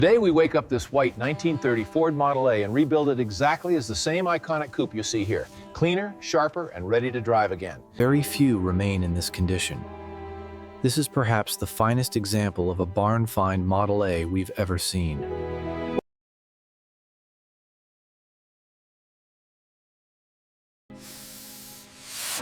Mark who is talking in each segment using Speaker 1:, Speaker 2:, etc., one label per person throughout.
Speaker 1: Today we wake up this white 1930 Ford Model A and rebuild it exactly as the same iconic coupe you see here. Cleaner, sharper, and ready to drive again.
Speaker 2: Very few remain in this condition. This is perhaps the finest example of a barn-find Model A we've ever seen.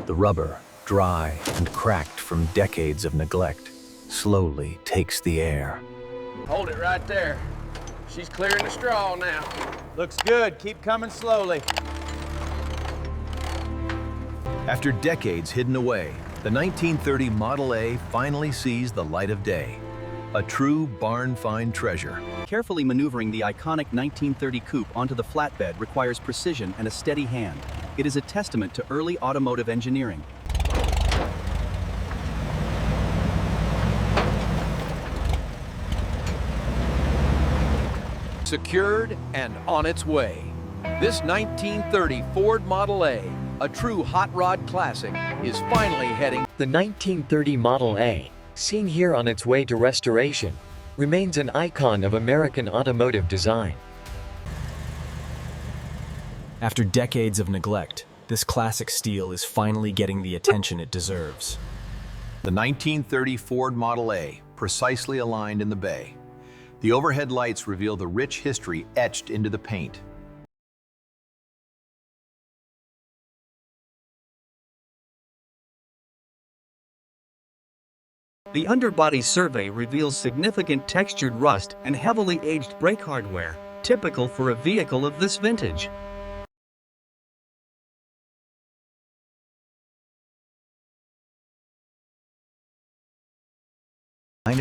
Speaker 2: The rubber, dry and cracked from decades of neglect, slowly takes the air.
Speaker 3: Hold it right there. She's clearing the straw now.
Speaker 4: Looks good. Keep coming slowly.
Speaker 5: After decades hidden away, the 1930 Model A finally sees the light of day. A true barn-find treasure.
Speaker 6: Carefully maneuvering the iconic 1930 coupe onto the flatbed requires precision and a steady hand. It is a testament to early automotive engineering.
Speaker 7: Secured and on its way. This 1930 Ford Model A true hot rod classic, is finally heading.
Speaker 8: The 1930 Model A, seen here on its way to restoration, remains an icon of American automotive design.
Speaker 2: After decades of neglect, this classic steel is finally getting the attention it deserves.
Speaker 5: The 1930 Ford Model A, precisely aligned in the bay. The overhead lights reveal the rich history etched into the paint.
Speaker 9: The underbody survey reveals significant textured rust and heavily aged brake hardware, typical for a vehicle of this vintage.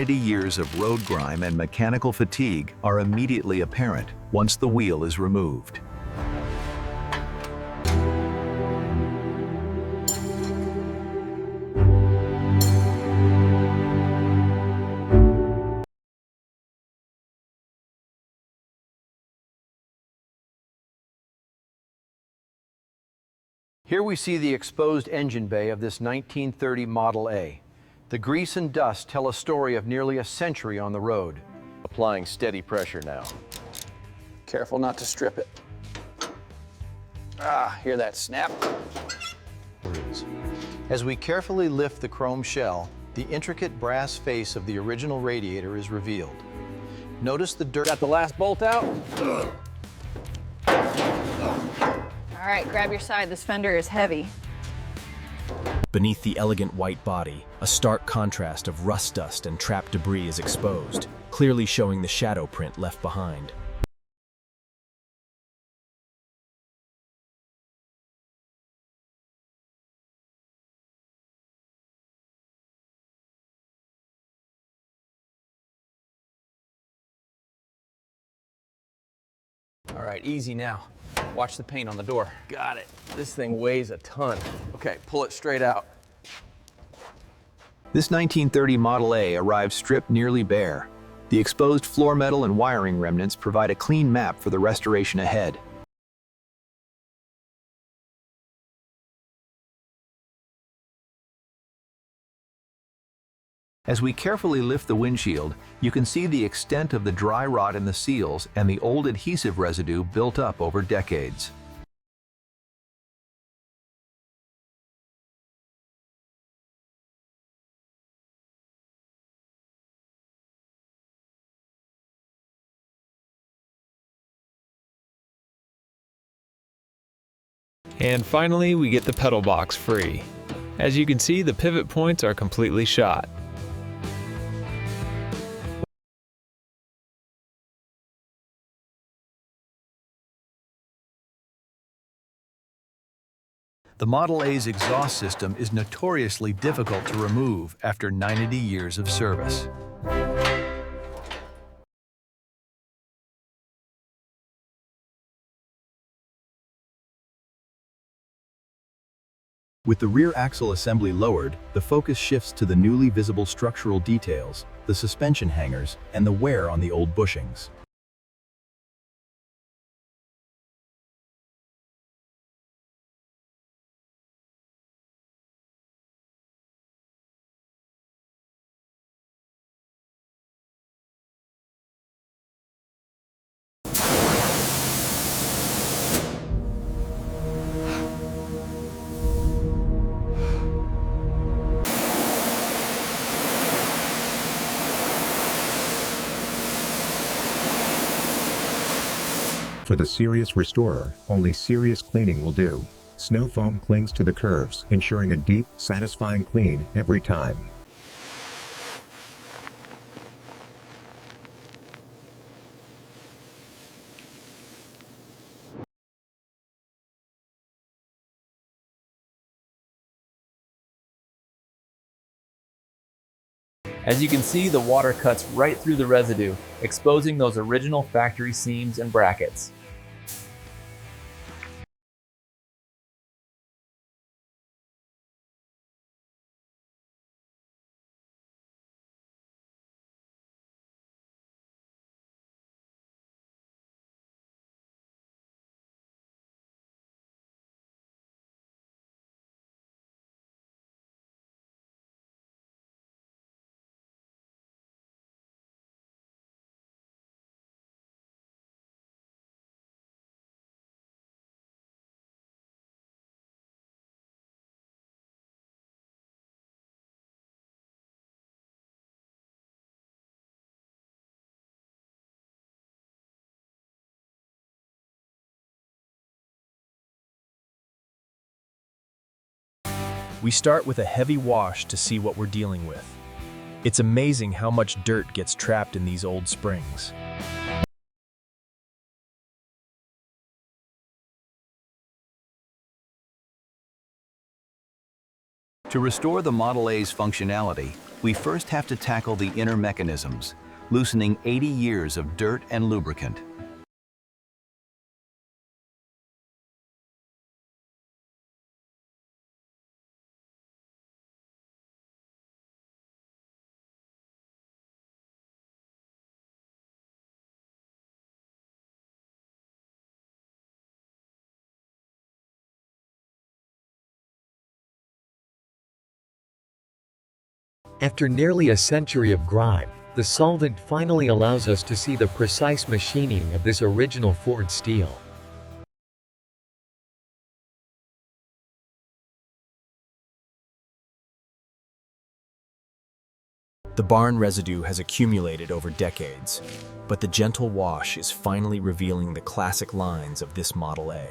Speaker 5: Years of road grime and mechanical fatigue are immediately apparent once the wheel is removed. Here we see the exposed engine bay of this 1930 Model A. The grease and dust tell a story of nearly a century on the road.
Speaker 1: Applying steady pressure now.
Speaker 3: Careful not to strip it. Ah, hear that snap?
Speaker 5: As we carefully lift the chrome shell, the intricate brass face of the original radiator is revealed. Notice the dirt.
Speaker 3: Got the last bolt out?
Speaker 10: All right, grab your side. This fender is heavy.
Speaker 2: Beneath the elegant white body, a stark contrast of rust dust and trapped debris is exposed, clearly showing the shadow print left behind.
Speaker 3: All right, easy now. Watch the paint on the door. Got it. This thing weighs a ton. Okay, pull it straight out.
Speaker 5: This 1930 Model A arrives stripped nearly bare. The exposed floor metal and wiring remnants provide a clean map for the restoration ahead. As we carefully lift the windshield, you can see the extent of the dry rot in the seals and the old adhesive residue built up over decades.
Speaker 11: And finally, we get the pedal box free. As you can see, the pivot points are completely shot.
Speaker 5: The Model A's exhaust system is notoriously difficult to remove after 90 years of service. With the rear axle assembly lowered, the focus shifts to the newly visible structural details, the suspension hangers, and the wear on the old bushings.
Speaker 12: For the serious restorer, only serious cleaning will do. Snow foam clings to the curves, ensuring a deep, satisfying clean every time.
Speaker 11: As you can see, the water cuts right through the residue, exposing those original factory seams and brackets.
Speaker 2: We start with a heavy wash to see what we're dealing with. It's amazing how much dirt gets trapped in these old springs.
Speaker 5: To restore the Model A's functionality, we first have to tackle the inner mechanisms, loosening 80 years of dirt and lubricant.
Speaker 8: After nearly a century of grime, the solvent finally allows us to see the precise machining of this original Ford steel.
Speaker 2: The barn residue has accumulated over decades, but the gentle wash is finally revealing the classic lines of this Model A.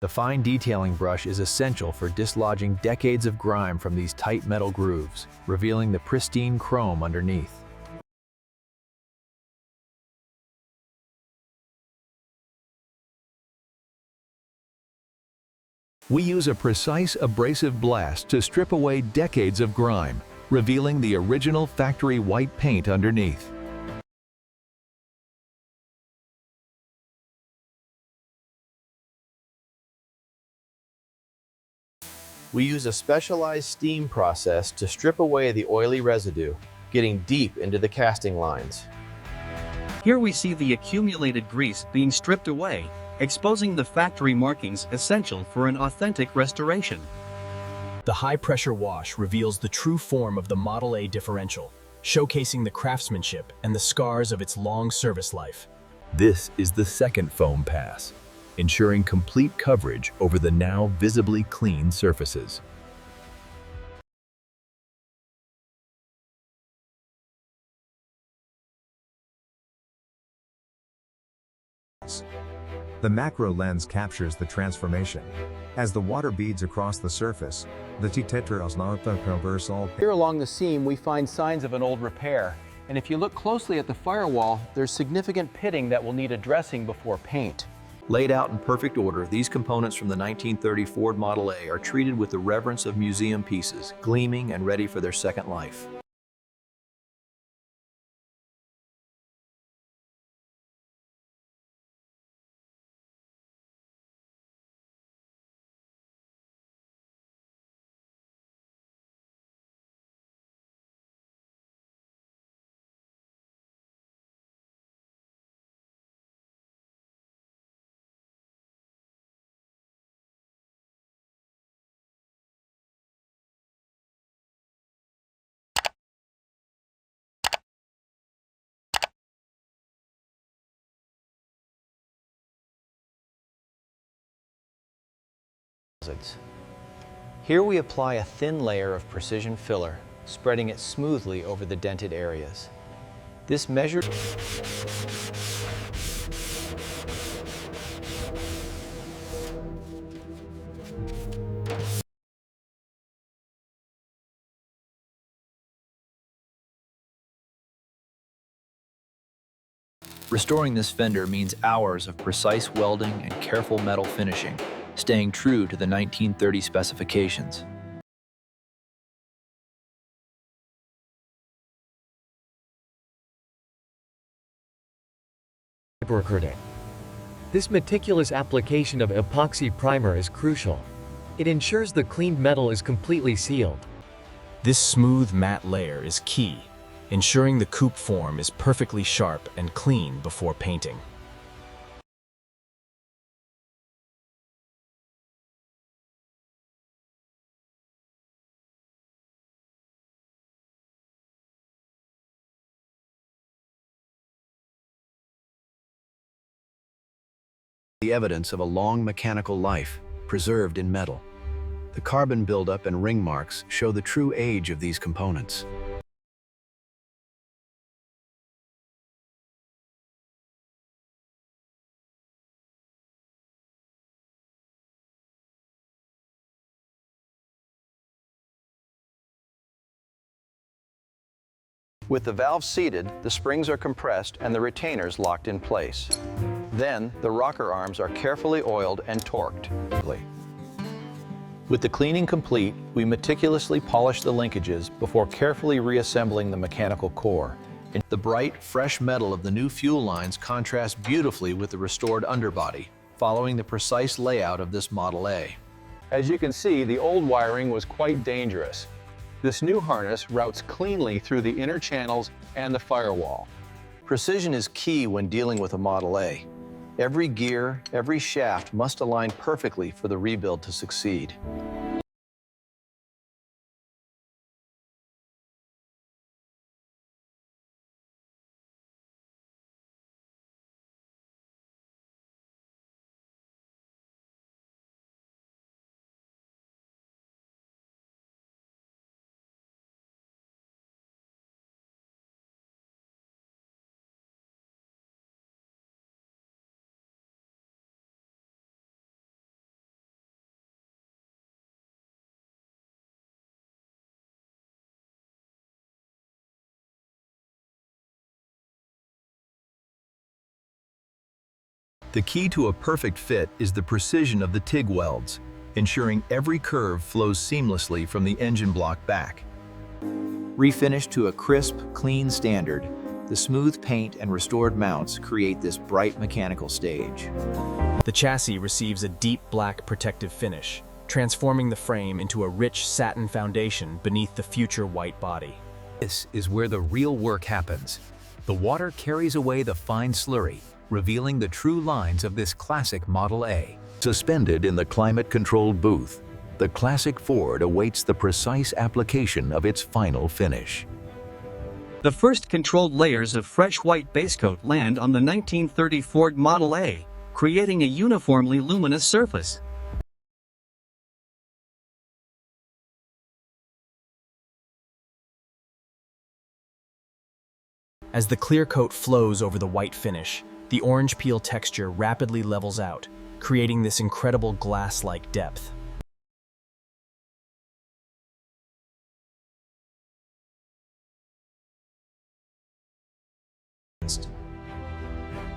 Speaker 5: The fine detailing brush is essential for dislodging decades of grime from these tight metal grooves, revealing the pristine chrome underneath. We use a precise abrasive blast to strip away decades of grime, revealing the original factory white paint underneath.
Speaker 3: We use a specialized steam process to strip away the oily residue, getting deep into the casting lines.
Speaker 9: Here we see the accumulated grease being stripped away, exposing the factory markings essential for an authentic restoration.
Speaker 2: The high-pressure wash reveals the true form of the Model A differential, showcasing the craftsmanship and the scars of its long service life.
Speaker 5: This is the second foam pass, ensuring complete coverage over the now visibly clean surfaces.
Speaker 12: The macro lens captures the transformation. As the water beads across the surface, the
Speaker 3: Here along the seam we find signs of an old repair, and if you look closely at the firewall, there's significant pitting that will need addressing before paint.
Speaker 5: Laid out in perfect order, these components from the 1930 Ford Model A are treated with the reverence of museum pieces, gleaming and ready for their second life.
Speaker 3: Here we apply a thin layer of precision filler, spreading it smoothly over the dented areas. This measured
Speaker 5: Restoring this fender means hours of precise welding and careful metal finishing, staying true to the 1930 specifications.
Speaker 8: Recording. This meticulous application of epoxy primer is crucial. It ensures the cleaned metal is completely sealed.
Speaker 2: This smooth matte layer is key, ensuring the coupe form is perfectly sharp and clean before painting.
Speaker 5: The evidence of a long mechanical life, preserved in metal. The carbon buildup and ring marks show the true age of these components. With the valves seated, the springs are compressed and the retainers locked in place. Then, the rocker arms are carefully oiled and torqued.
Speaker 3: With the cleaning complete, we meticulously polish the linkages before carefully reassembling the mechanical core.
Speaker 5: The bright, fresh metal of the new fuel lines contrasts beautifully with the restored underbody, following the precise layout of this Model A.
Speaker 1: As you can see, the old wiring was quite dangerous. This new harness routes cleanly through the inner channels and the firewall.
Speaker 5: Precision is key when dealing with a Model A. Every gear, every shaft must align perfectly for the rebuild to succeed. The key to a perfect fit is the precision of the TIG welds, ensuring every curve flows seamlessly from the engine block back. Refinished to a crisp, clean standard, the smooth paint and restored mounts create this bright mechanical stage.
Speaker 2: The chassis receives a deep black protective finish, transforming the frame into a rich satin foundation beneath the future white body.
Speaker 13: This is where the real work happens. The water carries away the fine slurry, revealing the true lines of this classic Model A.
Speaker 5: Suspended in the climate-controlled booth, the classic Ford awaits the precise application of its final finish.
Speaker 9: The first controlled layers of fresh white base coat land on the 1930 Ford Model A, creating a uniformly luminous surface.
Speaker 2: As the clear coat flows over the white finish, the orange peel texture rapidly levels out, creating this incredible glass-like depth.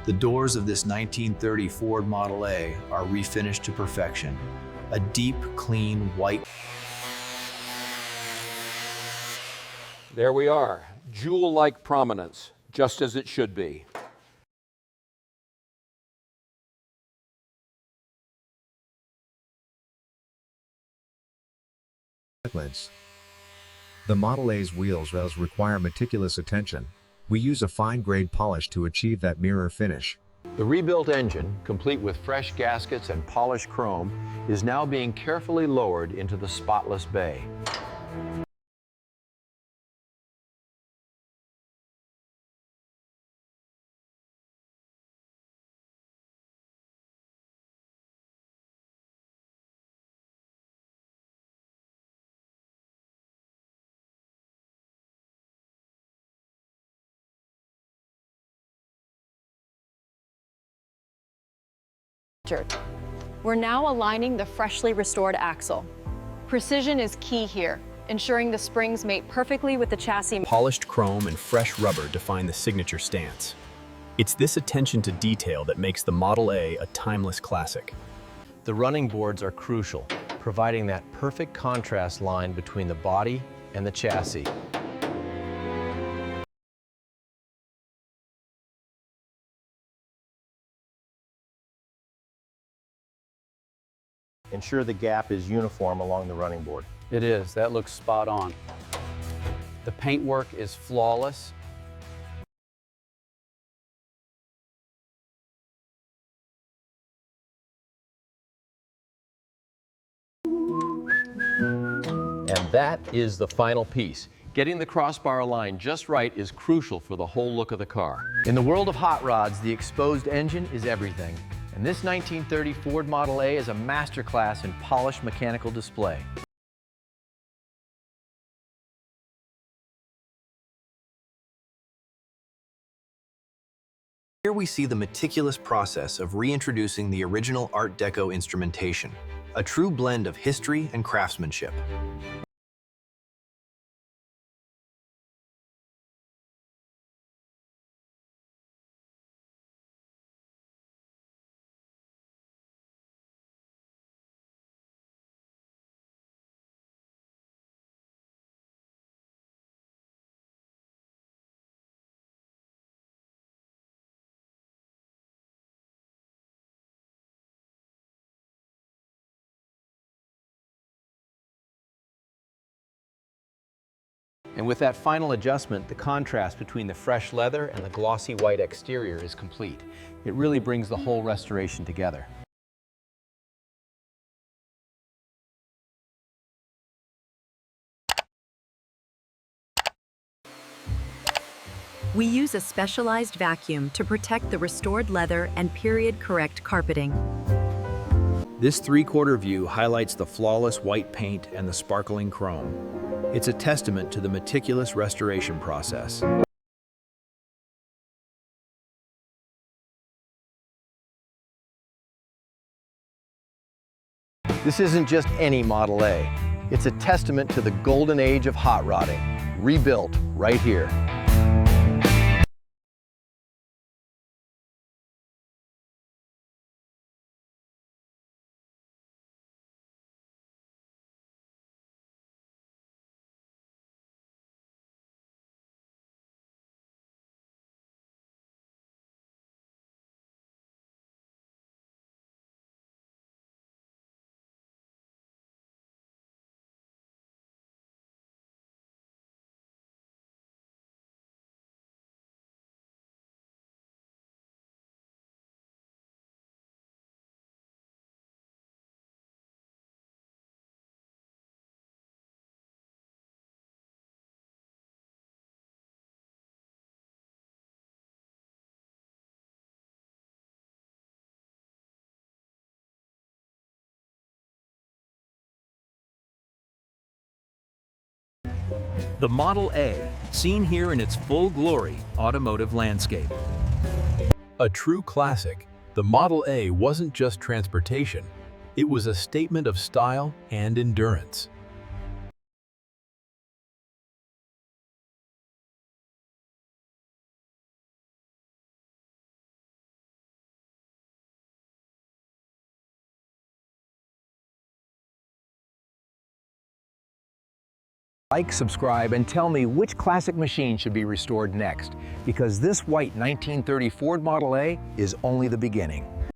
Speaker 5: The doors of this 1930 Ford Model A are refinished to perfection. A deep, clean white.
Speaker 7: There we are, jewel-like prominence, just as it should be.
Speaker 12: The Model A's wheels require meticulous attention. We use a fine-grade polish to achieve that mirror finish.
Speaker 1: The rebuilt engine, complete with fresh gaskets and polished chrome, is now being carefully lowered into the spotless bay.
Speaker 10: We're now aligning the freshly restored axle. Precision is key here, ensuring the springs mate perfectly with the chassis.
Speaker 2: Polished chrome and fresh rubber define the signature stance. It's this attention to detail that makes the Model A a timeless classic.
Speaker 3: The running boards are crucial, providing that perfect contrast line between the body and the chassis.
Speaker 1: Ensure the gap is uniform along the running board.
Speaker 4: It is. That looks spot on. The paintwork is flawless.
Speaker 3: And that is the final piece. Getting the crossbar aligned just right is crucial for the whole look of the car. In the world of hot rods, the exposed engine is everything. And this 1930 Ford Model A is a masterclass in polished mechanical display.
Speaker 5: Here we see the meticulous process of reintroducing the original Art Deco instrumentation, a true blend of history and craftsmanship.
Speaker 3: And with that final adjustment, the contrast between the fresh leather and the glossy white exterior is complete. It really brings the whole restoration together.
Speaker 14: We use a specialized vacuum to protect the restored leather and period-correct carpeting.
Speaker 5: This three-quarter view highlights the flawless white paint and the sparkling chrome. It's a testament to the meticulous restoration process.
Speaker 3: This isn't just any Model A. It's a testament to the golden age of hot rodding, rebuilt right here.
Speaker 13: The Model A, seen here in its full glory, automotive landscape. A true classic, the Model A wasn't just transportation, it was a statement of style and endurance.
Speaker 1: Like, subscribe, and tell me which classic machine should be restored next, because this white 1930 Ford Model A is only the beginning.